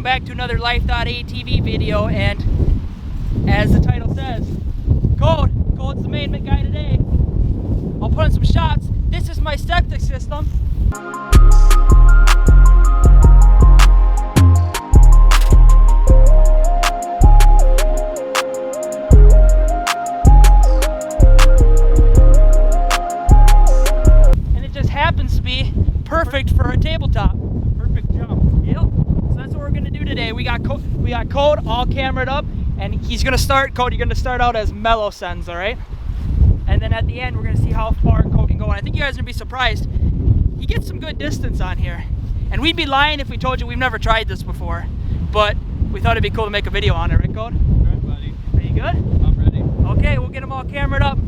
welcome back to another life.atv video, and as the title says, Cody's the main guy today. I'll put in some shots. This is my septic system. And it just happens to be perfect for a tabletop. Perfect jump. Yep. So that's what we're gonna do today. We got Cody all cameraed up, and he's gonna start. Cody, you're gonna start out as mellow sends, all right? And then at the end, we're gonna see how far Cody can go. And I think you guys are gonna be surprised. He gets some good distance on here, and we'd be lying if we told you we've never tried this before. But we thought it'd be cool to make a video on it, right, Cody? Right, buddy. Are you good? I'm ready. Okay, we'll get them all cameraed up.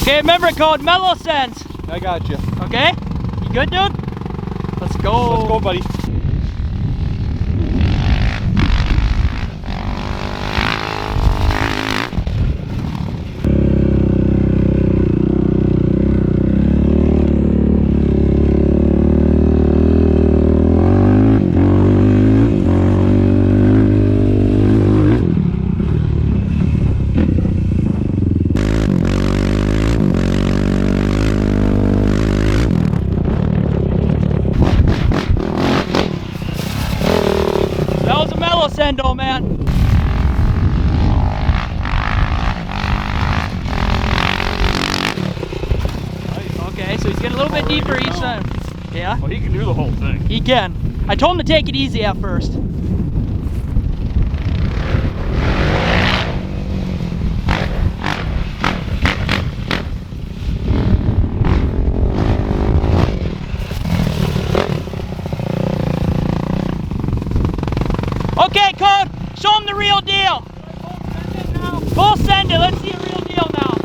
Okay, remember it, code mellow sends. I got you. Okay? You good, dude? Let's go. Let's go, buddy. Sendo, man. Okay, so he's getting a little bit deeper each time. Yeah? Well, he can do the whole thing. He can. I told him to take it easy at first. Okay, Code, show him the real deal. Full send it. Let's see a real deal now.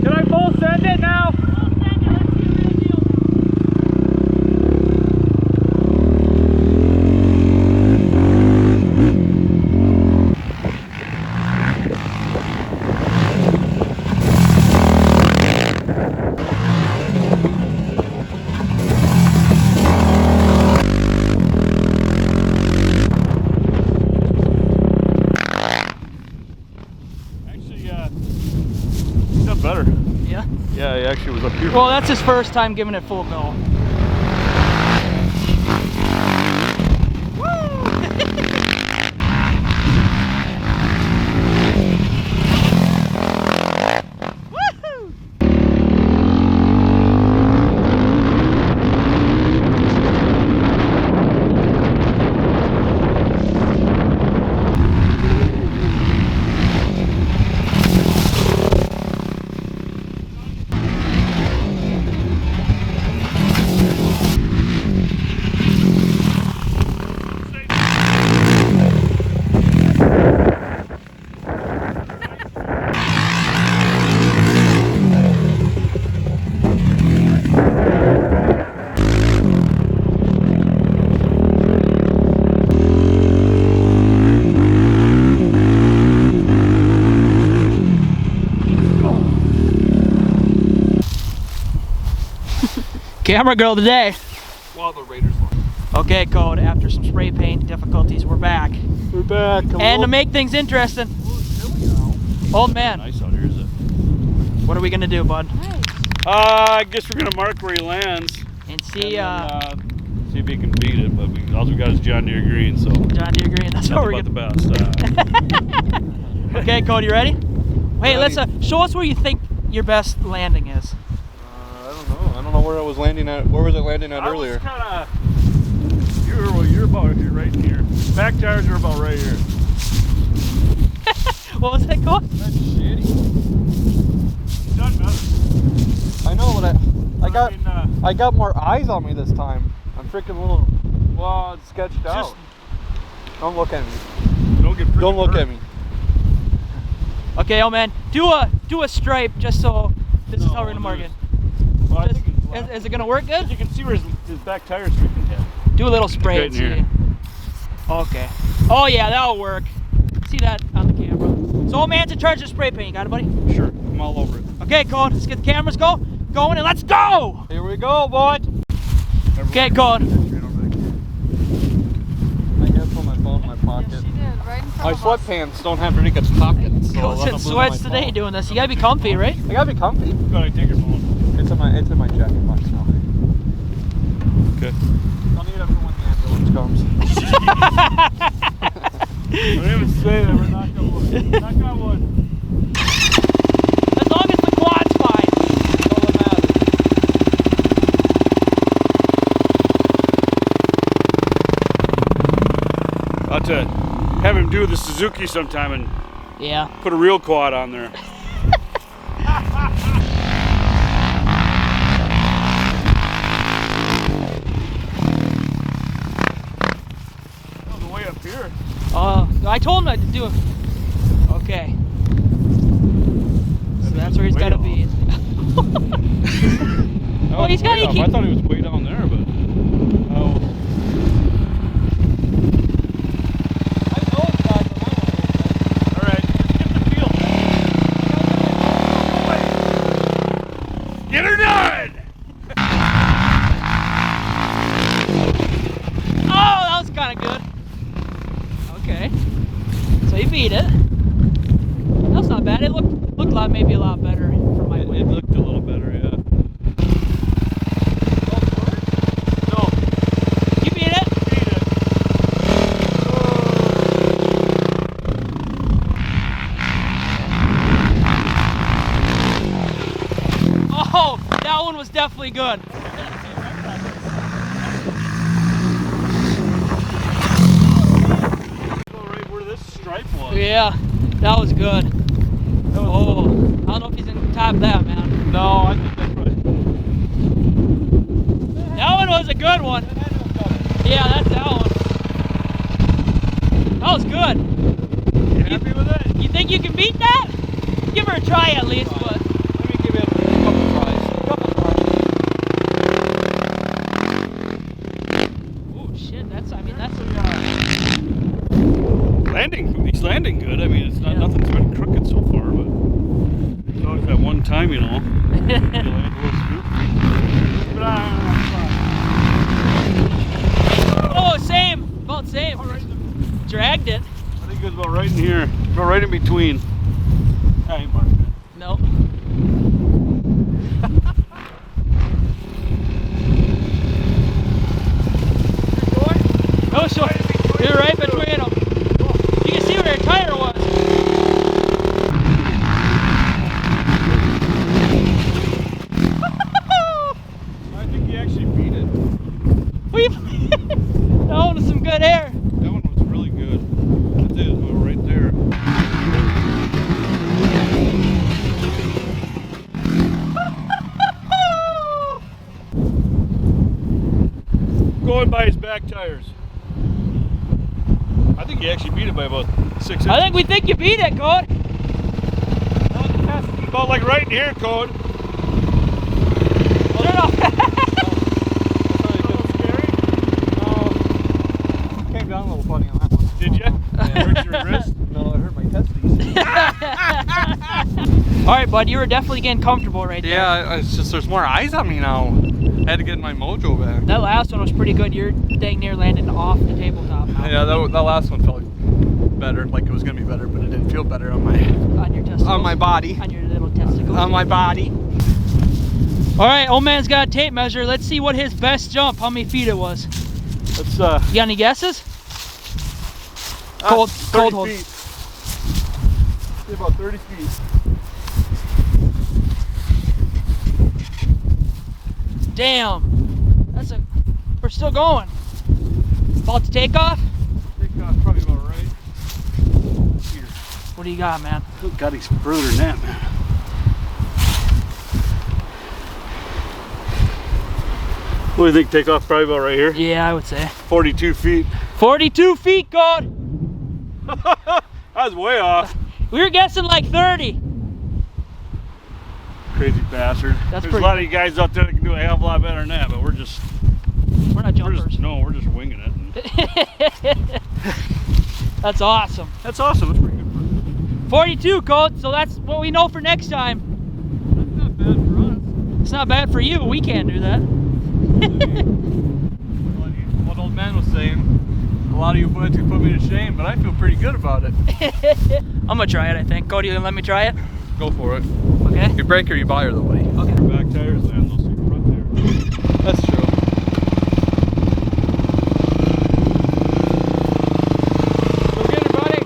Can I full send it now? Full send it. Let's see a real deal He's done better. Yeah? Yeah, he actually was up here. Well, that's his first time giving it full go. Camera girl today. While the Raiders won. Okay, Code, after some spray paint difficulties, we're back. We're back. Come And on. to make things interesting, old man, Nice out here, is it? what are we gonna do, bud? I guess we're gonna mark where he lands. And see, see if he can beat it. But all we got is John Deere green, so John Deere green, that's what we're about gonna the best. Okay, Cody, you ready? Wait, let's show us where you think your best landing is. I don't know where I was landing at. Where was it landing at earlier? I was kinda, you're about right here. Back tires are about right here. What was that called? That's shitty. He's done better. I know, but I got. I mean, I got more eyes on me this time. I'm freaking a little, well, it's sketched out. Don't look at me. Don't look at me. Okay, oh man, do a stripe just so this is how we're gonna mark it. Well, Just, is it gonna work good? You can see where his back tire's freaking hit. Do a little spray Right and in see. here. Okay. Oh yeah, that'll work. See that on the camera. So old man's in charge of spray paint. You got it, buddy? Sure, I'm all over it. Okay, Code. Let's get the cameras going and let's go! Here we go, boy. Okay, Code. I have on my phone in my pocket. She did, right in front My of us. sweatpants don't have any pockets. So Code's in sweats today doing this. You gotta be comfy, right? I gotta be comfy. Gotta take your phone. It's in my jacket box now. Okay. I'll need it for when the ambulance comes. Don't even say that. We're knock on wood. Knock on wood. As long as the quad's fine. That's all that matters. I'll have to have him do the Suzuki sometime and Yeah. put a real quad on there. On the way up here. I told him not to do it. Okay. So that's where he's Way gotta off. be. Oh, he's gotta keep- I thought he was way down there, but oh. All right, get the field. Get her done. Oh, that was kind of good. Okay. So he beat it. That's not bad. It looked like maybe a lot better for my It way. looked a little better, yeah. No, You beat it. beat it. Oh, that one was definitely good. Go right where this stripe was. Yeah, that was good. Oh, I don't know if he's in top of that, man. No, I think that's right. That one was a good one. Yeah, that's that one. That was good. You happy with it? You think you can beat that? Give her a try at least, but. Let me give it a couple tries. Oh shit, that's He's landing good. I mean, it's not Yeah. nothing's been crooked so far, but it's always that one time, you know. You land a little scoop. But Oh, same. About same. Dragged it. I think it was about right in here, about right in between. I ain't marking it. Nope. Oh, so you're right between them. You can see where her tire was. I think he actually beat it. That one was some good air. That one was really good. That's it, about right there. Going by his back tires. I think he actually beat it by about 6 inches. I think we think you beat it, Code. About like right in here, Code. I don't know. Came down a little funny on that one. Did you? Hurt your wrist? No, it hurt my testes. All right, bud, you were definitely getting comfortable right there. Yeah, it's just there's more eyes on me now. I had to get my mojo back. That last one was pretty good. You're dang near landing off the tabletop now. Yeah, that last one felt better, like it was gonna be better, but it didn't feel better on my On your testicles. on my body. On your little testicles. On my body. All right, old man's got a tape measure. Let's see what his best jump, how many feet it was. Let's You got any guesses? Cold 30 hold. feet. Say about 30 feet. Damn. We're still going. About to take off? Take off probably about right here. What do you got, man? Oh, God, he's further than that, man. What do you think? Takeoff probably about right here? Yeah, I would say. 42 feet. 42 feet, Code. That was way off. We were guessing like 30. Crazy bastard. That's There's pretty- a lot of you guys out there that can do a hell of a lot better than that, but we're just... We're not jumpers. We're just winging it. That's awesome. That's awesome. That's pretty good for 42, Code. So that's what we know for next time. That's not bad for us. It's not bad for you. We can't do that. What old man was saying, a lot of you boys can put me to shame, but I feel pretty good about it. I'm gonna try it, I think. Cody, you gonna let me try it? Go for it. Okay. You break or you buy her though, buddy. Okay. Your back tires land, those are front tires. That's true. Go get her, buddy.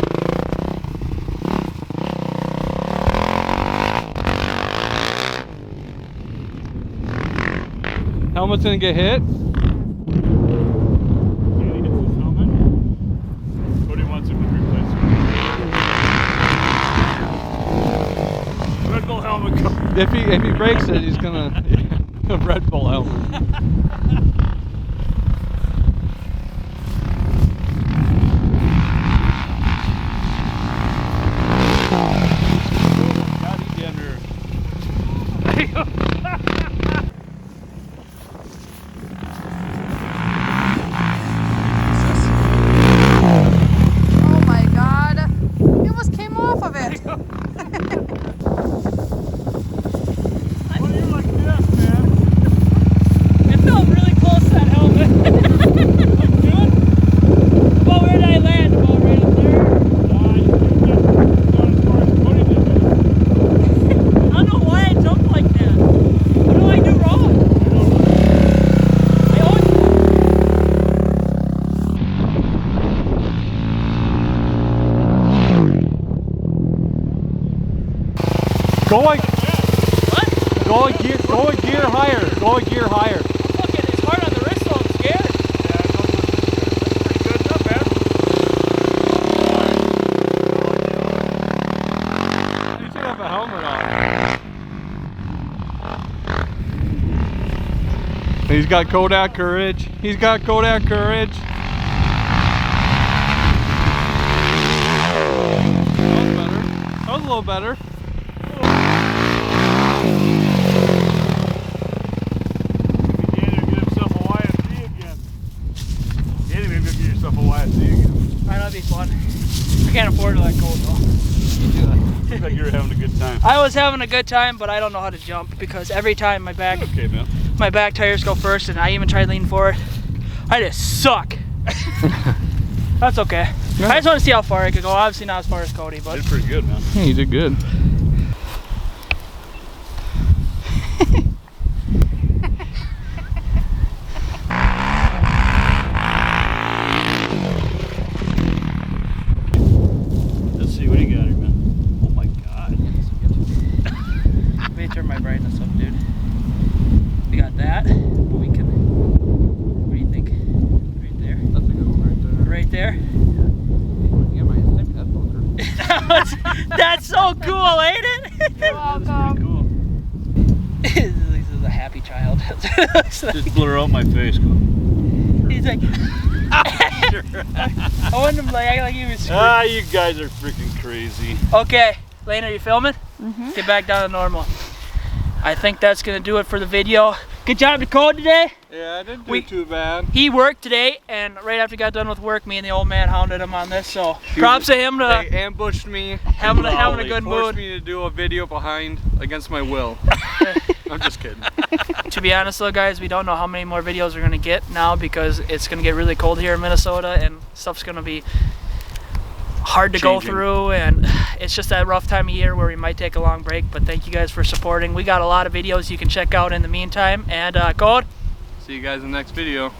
Helmet's gonna get hit. Danny hits his helmet. Kody wants him to replace it. Red Bull helmet comes. If he breaks it, he's gonna a Red Bull helmet. God, he under. Oh my god. He almost came off of it. What are you like this, man? It felt really close to that helmet. About where did I land? About right up there. You got as far as Kody did. I don't know why I jumped like that. What do I do wrong? I always... Go a What? go a gear higher. Go a gear higher. Look, it's hard on the wrist, so I'm scared. Pretty good, not bad. You should have a helmet on. He's got Kodak courage. He's got Kodak courage. That was better. That was a little better. Danny will get himself a YFC again. Danny, maybe you'll get yourself a YFC again. Alright, that'd be fun. I can't afford to let go though. Looks like you're having a good time. I was having a good time, but I don't know how to jump because every time my back Okay, man. tires go first, and I even tried leaning forward. I just suck. That's okay. I just want to see how far I could go. Obviously not as far as Cody, but Did pretty good, man. Yeah, you did good. Let's see what you got here, man. Oh my god. let me turn my brightness up, dude. We got that, but we can. What do you think? Right there. That's a good one right there. Right there. Yeah, my That's so cool, ain't it? You're welcome. Pretty cool. This is a happy child. Just blur out my face. He's like. I want him like he was. Ah, you guys are freaking crazy. Okay, Lane, are you filming? Get back down to normal. I think that's gonna do it for the video. Good job to Code today. Yeah, I didn't do too bad. He worked today, and right after he got done with work, me and the old man hounded him on this. So props to him to They ambushed me. having a They good forced mood. me to do a video behind against my will. I'm just kidding. To be honest though, guys, we don't know how many more videos we're gonna get now because it's gonna get really cold here in Minnesota, and stuff's gonna be hard to go Changing. through, and it's just that rough time of year where we might take a long break. But thank you guys for supporting. We got a lot of videos you can check out in the meantime, and Code. See you guys in the next video.